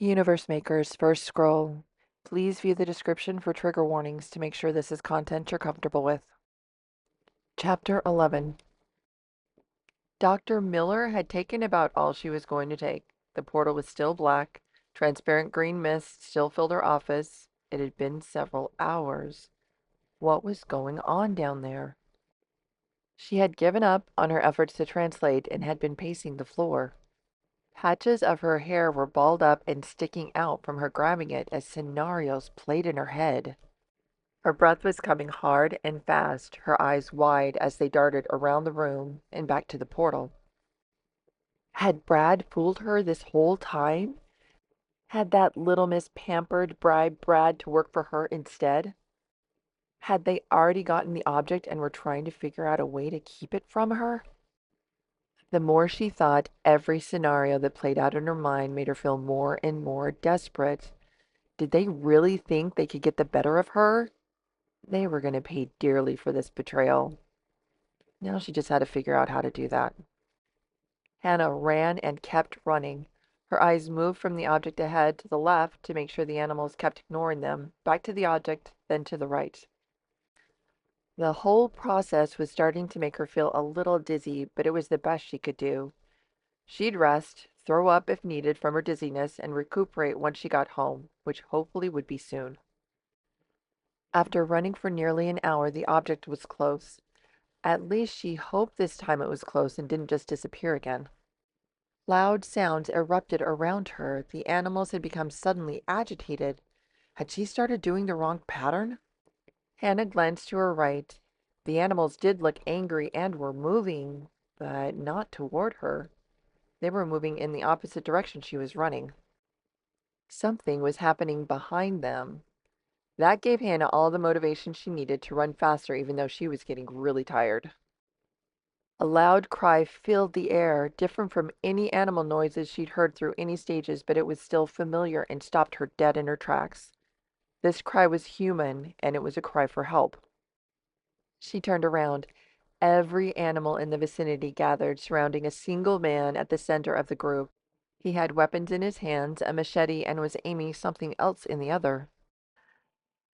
Universe Maker's first scroll. Please view the description for trigger warnings to make sure this is content you're comfortable with. Chapter 11. Dr. Miller had taken about all she was going to take. The portal was still black. Transparent green mist still filled her office. It had been several hours. What was going on down there? She had given up on her efforts to translate and had been pacing the floor. Patches of her hair were balled up and sticking out from her grabbing it as scenarios played in her head. Her breath was coming hard and fast, her eyes wide as they darted around the room and back to the portal. Had Brad fooled her this whole time? Had that little Miss Pampered bribed Brad to work for her instead? Had they already gotten the object and were trying to figure out a way to keep it from her? The more she thought, every scenario that played out in her mind made her feel more and more desperate. Did they really think they could get the better of her? They were going to pay dearly for this betrayal. Now she just had to figure out how to do that. Hannah ran and kept running. Her eyes moved from the object ahead to the left to make sure the animals kept ignoring them, back to the object, then to the right. The whole process was starting to make her feel a little dizzy, but it was the best she could do. She'd rest, throw up if needed from her dizziness, and recuperate once she got home, which hopefully would be soon. After running for nearly an hour, the object was close. At least she hoped this time it was close and didn't just disappear again. Loud sounds erupted around her. The animals had become suddenly agitated. Had she started doing the wrong pattern? Hannah glanced to her right. The animals did look angry and were moving, but not toward her. They were moving in the opposite direction she was running. Something was happening behind them. That gave Hannah all the motivation she needed to run faster, even though she was getting really tired. A loud cry filled the air, different from any animal noises she'd heard through any stages, but it was still familiar and stopped her dead in her tracks. This cry was human, and it was a cry for help. She turned around. Every animal in the vicinity gathered, surrounding a single man at the center of the group. He had weapons in his hands, a machete, and was aiming something else in the other.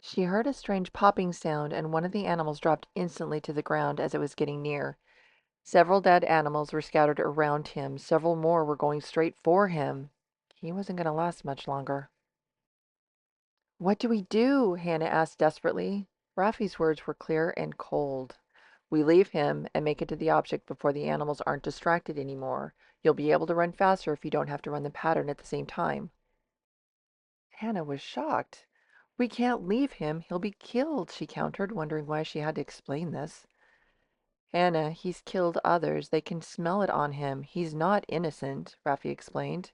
She heard a strange popping sound, and one of the animals dropped instantly to the ground as it was getting near. Several dead animals were scattered around him. Several more were going straight for him. He wasn't going to last much longer. "What do we do?" Hannah asked desperately. Rafi's words were clear and cold. "We leave him and make it to the object before the animals aren't distracted anymore. You'll be able to run faster if you don't have to run the pattern at the same time." Hannah was shocked. "We can't leave him. He'll be killed," she countered, wondering why she had to explain this. "Hannah, he's killed others. They can smell it on him. He's not innocent," Rafi explained.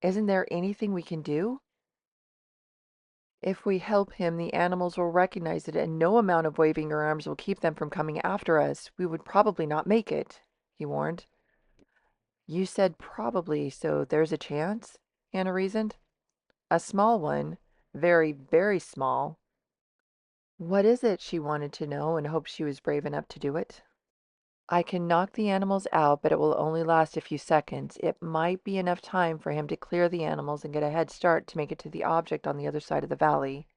"Isn't there anything we can do?" "If we help him, the animals will recognize it, and no amount of waving your arms will keep them from coming after us. We would probably not make it," he warned. "You said probably, so there's a chance?" Hannah reasoned. "A small one. Very, very small." What is it? She wanted to know and hoped she was brave enough to do it. "I can knock the animals out, but it will only last a few seconds. It might be enough time for him to clear the animals and get a head start to make it to the object on the other side of the valley."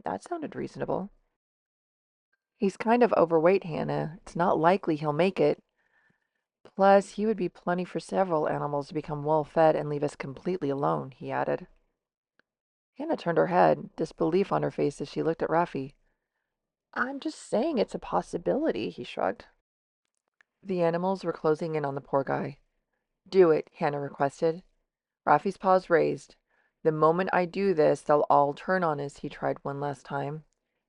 That sounded reasonable. "He's kind of overweight, Hannah. It's not likely he'll make it. Plus, he would be plenty for several animals to become well fed and leave us completely alone," he added. Hannah turned her head, disbelief on her face as she looked at Rafi. "I'm just saying it's a possibility," he shrugged. The animals were closing in on the poor guy. "Do it," Hannah requested. Rafi's paws raised. "The moment I do this, they'll all turn on us," he tried one last time.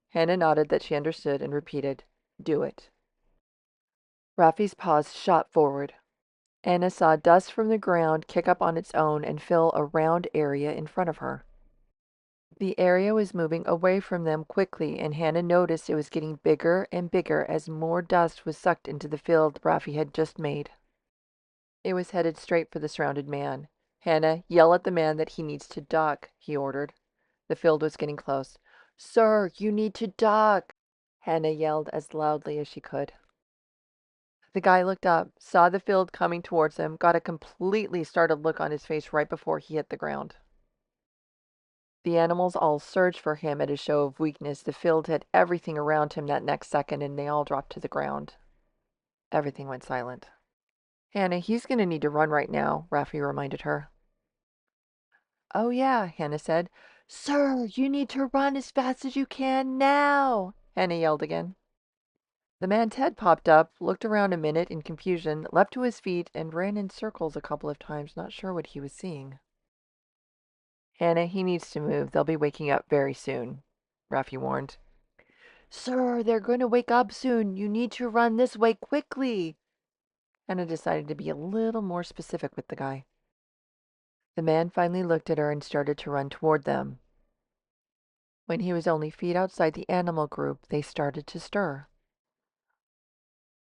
Hannah nodded that she understood and repeated, "Do it." Rafi's paws shot forward. Anna saw dust from the ground kick up on its own and fill a round area in front of her. The area was moving away from them quickly, and Hannah noticed it was getting bigger and bigger as more dust was sucked into the field Rafi had just made. It was headed straight for the surrounded man. "Hannah, yell at the man that he needs to duck," he ordered. The field was getting close. "Sir, you need to duck," Hannah yelled as loudly as she could. The guy looked up, saw the field coming towards him, got a completely startled look on his face right before he hit the ground. The animals all surged for him at a show of weakness. The field had everything around him that next second, and they all dropped to the ground. Everything went silent. Hannah, he's going to need to run right now, Raffi reminded her. Oh, yeah, Hannah said. Sir, you need to run as fast as you can now, Hannah yelled again. The man's head popped up, looked around a minute in confusion, leapt to his feet, and ran in circles a couple of times, not sure what he was seeing. Hannah, he needs to move. They'll be waking up very soon, Raffi warned. Sir, they're going to wake up soon. You need to run this way quickly. Hannah decided to be a little more specific with the guy. The man finally looked at her and started to run toward them. When he was only feet outside the animal group, they started to stir.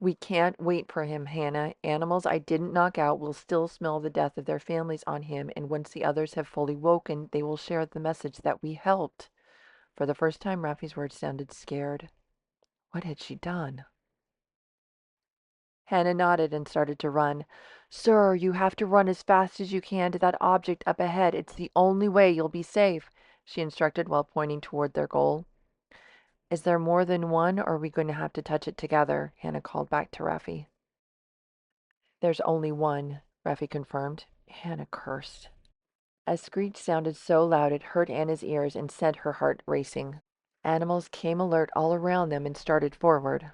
We can't wait for him, Hannah. Animals I didn't knock out will still smell the death of their families on him, and once the others have fully woken, they will share the message that we helped. For the first time, Raffi's words sounded scared. What had she done? Hannah nodded and started to run. Sir, you have to run as fast as you can to that object up ahead. It's the only way you'll be safe, she instructed while pointing toward their goal. Is there more than one, or are we going to have to touch it together? Hannah called back to Raffi. There's only one, Raffi confirmed. Hannah cursed. A screech sounded so loud it hurt Anna's ears and sent her heart racing. Animals came alert all around them and started forward.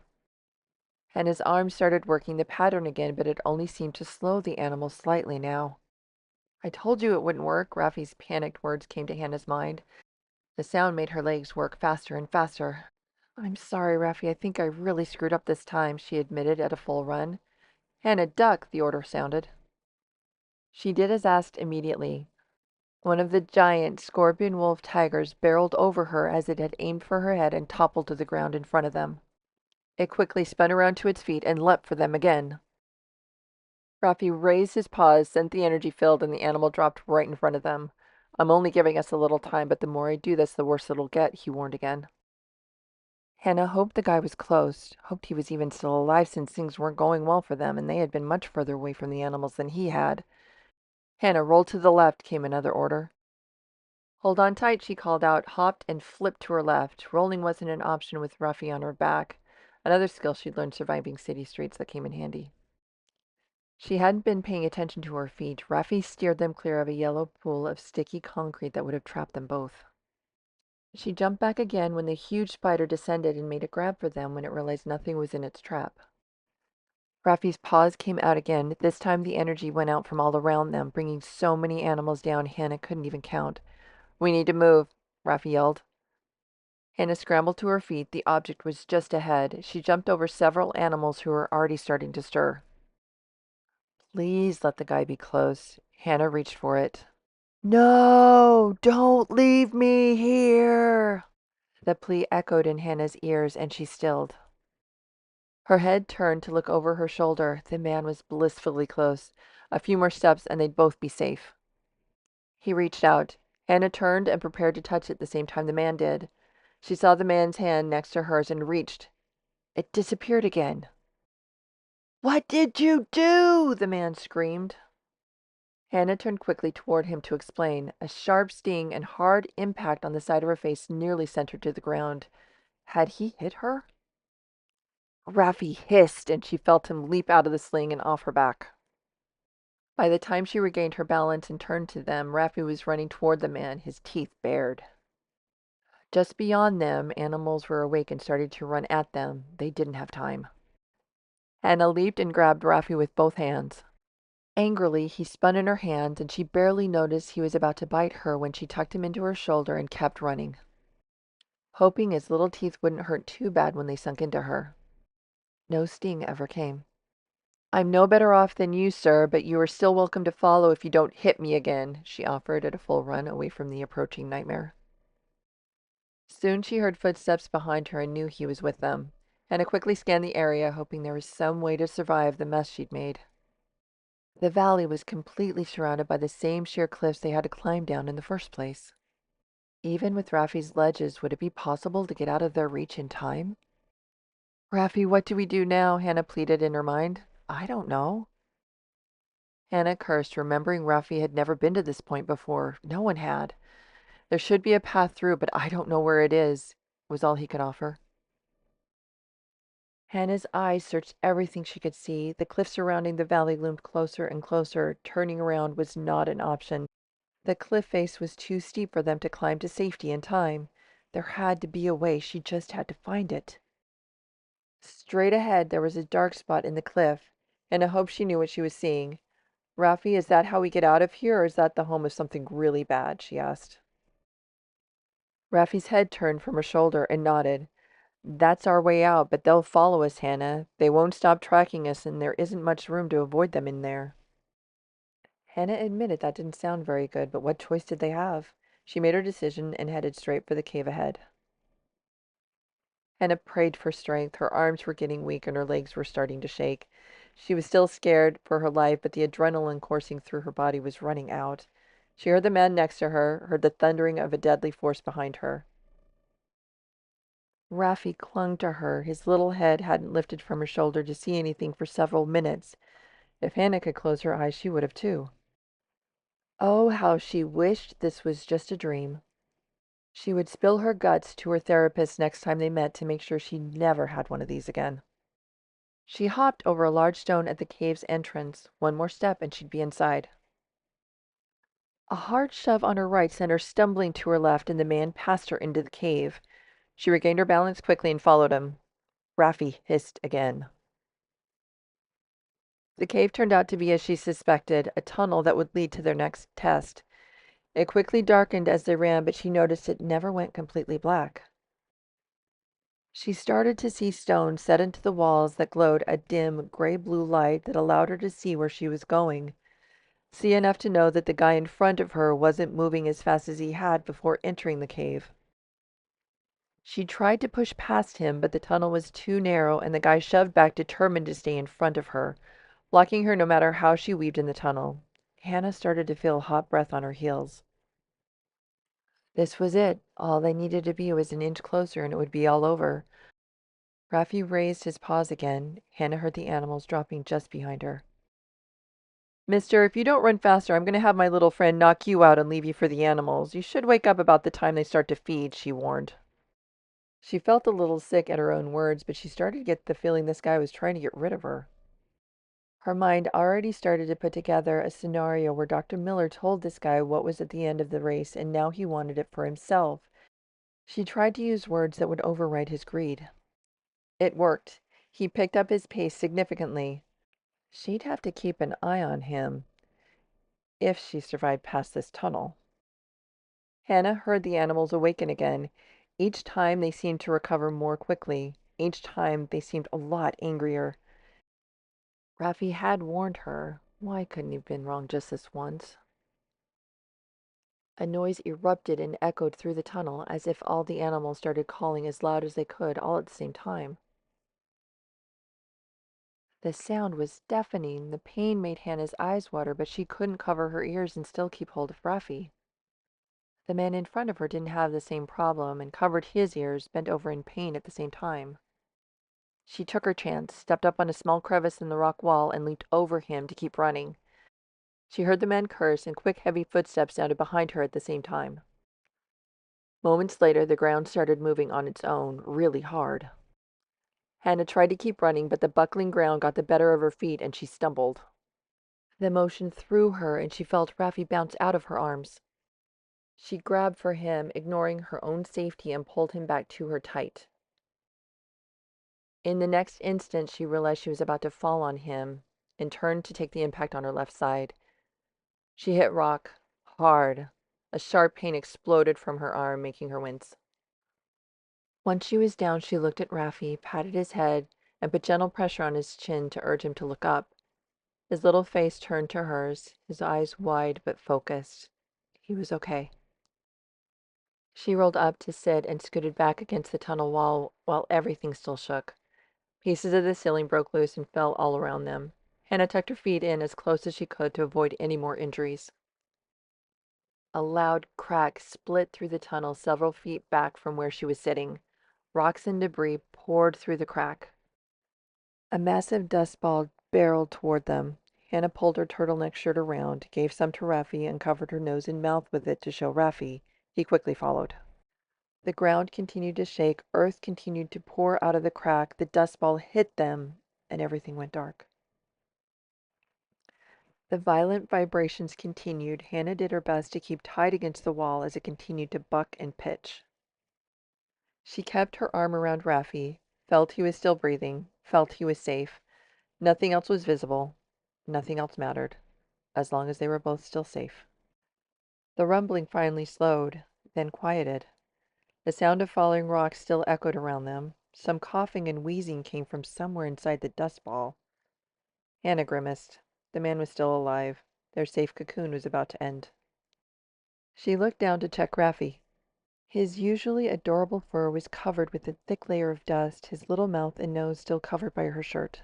Hannah's arms started working the pattern again, but it only seemed to slow the animals slightly now. I told you it wouldn't work, Raffi's panicked words came to Hannah's mind. The sound made her legs work faster and faster. I'm sorry, Raffi, I think I really screwed up this time, she admitted at a full run. Hannah, duck, the order sounded. She did as asked immediately. One of the giant scorpion wolf tigers barreled over her as it had aimed for her head and toppled to the ground in front of them. It quickly spun around to its feet and leapt for them again. Raffi raised his paws, sent the energy field, and the animal dropped right in front of them. I'm only giving us a little time, but the more I do this, the worse it'll get, he warned again. Hannah hoped the guy was close, hoped he was even still alive since things weren't going well for them, and they had been much further away from the animals than he had. Hannah, roll to the left, came another order. Hold on tight, she called out, hopped and flipped to her left. Rolling wasn't an option with Raffi on her back, another skill she'd learned surviving city streets that came in handy. She hadn't been paying attention to her feet. Raffi steered them clear of a yellow pool of sticky concrete that would have trapped them both. She jumped back again when the huge spider descended and made a grab for them when it realized nothing was in its trap. Raffi's paws came out again. This time the energy went out from all around them, bringing so many animals down Hannah couldn't even count. We need to move, Raffi yelled. Hannah scrambled to her feet. The object was just ahead. She jumped over several animals who were already starting to stir. Please let the guy be close. Hannah reached for it. No, don't leave me here. The plea echoed in Hannah's ears, and she stilled. Her head turned to look over her shoulder. The man was blissfully close. A few more steps, and they'd both be safe. He reached out. Hannah turned and prepared to touch it the same time the man did. She saw the man's hand next to hers and reached. It disappeared again. What did you do? The man screamed. Hannah turned quickly toward him to explain. A sharp sting and hard impact on the side of her face nearly sent her to the ground. Had he hit her? Raffi hissed, and she felt him leap out of the sling and off her back. By the time she regained her balance and turned to them, Raffi was running toward the man, his teeth bared. Just beyond them, animals were awake and started to run at them. They didn't have time. Hannah leaped and grabbed Raffi with both hands. Angrily, he spun in her hands, and she barely noticed he was about to bite her when she tucked him into her shoulder and kept running, hoping his little teeth wouldn't hurt too bad when they sunk into her. No sting ever came. I'm no better off than you, sir, but you are still welcome to follow if you don't hit me again, she offered at a full run away from the approaching nightmare. Soon she heard footsteps behind her and knew he was with them. Hannah quickly scanned the area, hoping there was some way to survive the mess she'd made. The valley was completely surrounded by the same sheer cliffs they had to climb down in the first place. Even with Raffi's ledges, would it be possible to get out of their reach in time? Raffi, what do we do now? Hannah pleaded in her mind. I don't know. Hannah cursed, remembering Raffi had never been to this point before. No one had. There should be a path through, but I don't know where it is, was all he could offer. Hannah's eyes searched everything she could see. The cliff surrounding the valley loomed closer and closer. Turning around was not an option. The cliff face was too steep for them to climb to safety in time. There had to be a way. She just had to find it. Straight ahead, there was a dark spot in the cliff, and I hoped she knew what she was seeing. Rafi, is that how we get out of here, or is that the home of something really bad? She asked. Rafi's head turned from her shoulder and nodded. That's our way out, but they'll follow us, Hannah. They won't stop tracking us, and there isn't much room to avoid them in there. Hannah admitted that didn't sound very good, but what choice did they have? She made her decision and headed straight for the cave ahead. Hannah prayed for strength. Her arms were getting weak and her legs were starting to shake. She was still scared for her life, but the adrenaline coursing through her body was running out. She heard the man next to her, heard the thundering of a deadly force behind her. Raffi clung to her. His little head hadn't lifted from her shoulder to see anything for several minutes. If Hannah could close her eyes, she would have too. Oh, how she wished this was just a dream. She would spill her guts to her therapist next time they met to make sure she never had one of these again. She hopped over a large stone at the cave's entrance. One more step and she'd be inside. A hard shove on her right sent her stumbling to her left, and the man passed her into the cave. She regained her balance quickly and followed him. Raffi hissed again. The cave turned out to be as she suspected, a tunnel that would lead to their next test. It quickly darkened as they ran, but she noticed it never went completely black. She started to see stones set into the walls that glowed a dim gray-blue light that allowed her to see where she was going. See enough to know that the guy in front of her wasn't moving as fast as he had before entering the cave. She tried to push past him, but the tunnel was too narrow and the guy shoved back, determined to stay in front of her, blocking her no matter how she weaved in the tunnel. Hannah started to feel hot breath on her heels. This was it. All they needed to be was an inch closer and it would be all over. Raffi raised his paws again. Hannah heard the animals dropping just behind her. Mister, if you don't run faster, I'm going to have my little friend knock you out and leave you for the animals. You should wake up about the time they start to feed, she warned. She felt a little sick at her own words, but she started to get the feeling this guy was trying to get rid of her. Her mind already started to put together a scenario where Dr. Miller told this guy what was at the end of the race, and now he wanted it for himself. She tried to use words that would override his greed. It worked. He picked up his pace significantly. She'd have to keep an eye on him if she survived past this tunnel. Hannah heard the animals awaken again. Each time they seemed to recover more quickly. Each time they seemed a lot angrier. Raffi had warned her. Why couldn't he have been wrong just this once? A noise erupted and echoed through the tunnel, as if all the animals started calling as loud as they could, all at the same time. The sound was deafening. The pain made Hannah's eyes water, but she couldn't cover her ears and still keep hold of Raffi. The man in front of her didn't have the same problem and covered his ears, bent over in pain at the same time. She took her chance, stepped up on a small crevice in the rock wall, and leaped over him to keep running. She heard the man curse, and quick, heavy footsteps sounded behind her at the same time. Moments later, the ground started moving on its own, really hard. Hannah tried to keep running, but the buckling ground got the better of her feet, and she stumbled. The motion threw her, and she felt Raffi bounce out of her arms. She grabbed for him, ignoring her own safety, and pulled him back to her tight. In the next instant, she realized she was about to fall on him and turned to take the impact on her left side. She hit rock hard. A sharp pain exploded from her arm, making her wince. Once she was down, she looked at Raffi, patted his head, and put gentle pressure on his chin to urge him to look up. His little face turned to hers, his eyes wide but focused. He was okay. She rolled up to sit and scooted back against the tunnel wall while everything still shook. Pieces of the ceiling broke loose and fell all around them. Hannah tucked her feet in as close as she could to avoid any more injuries. A loud crack split through the tunnel several feet back from where she was sitting. Rocks and debris poured through the crack. A massive dust ball barreled toward them. Hannah pulled her turtleneck shirt around, gave some to Raffi, and covered her nose and mouth with it to show Raffi He quickly followed. The ground continued to shake, earth continued to pour out of the crack, the dust ball hit them, and everything went dark. The violent vibrations continued. Hannah did her best to keep tight against the wall as it continued to buck and pitch. She kept her arm around Raffi, felt he was still breathing, felt he was safe. Nothing else was visible. Nothing else mattered, as long as they were both still safe. The rumbling finally slowed, then quieted. The sound of falling rocks still echoed around them. Some coughing and wheezing came from somewhere inside the dust ball. Hannah grimaced. The man was still alive. Their safe cocoon was about to end. She looked down to check Raffi. His usually adorable fur was covered with a thick layer of dust, his little mouth and nose still covered by her shirt.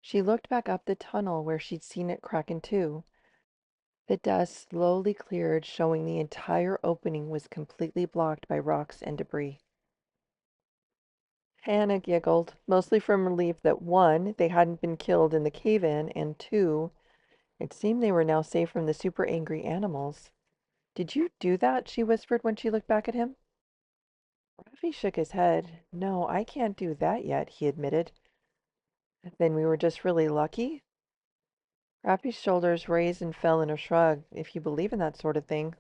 She looked back up the tunnel where she'd seen it crack in two. The dust slowly cleared, showing the entire opening was completely blocked by rocks and debris. Hannah giggled, mostly from relief that one, they hadn't been killed in the cave-in, and two, it seemed they were now safe from the super angry animals. "Did you do that?" she whispered when she looked back at him. Rafi shook his head. "No, I can't do that yet," he admitted. "Then we were just really lucky?" Rafi's shoulders raised and fell in a shrug. "If you believe in that sort of thing."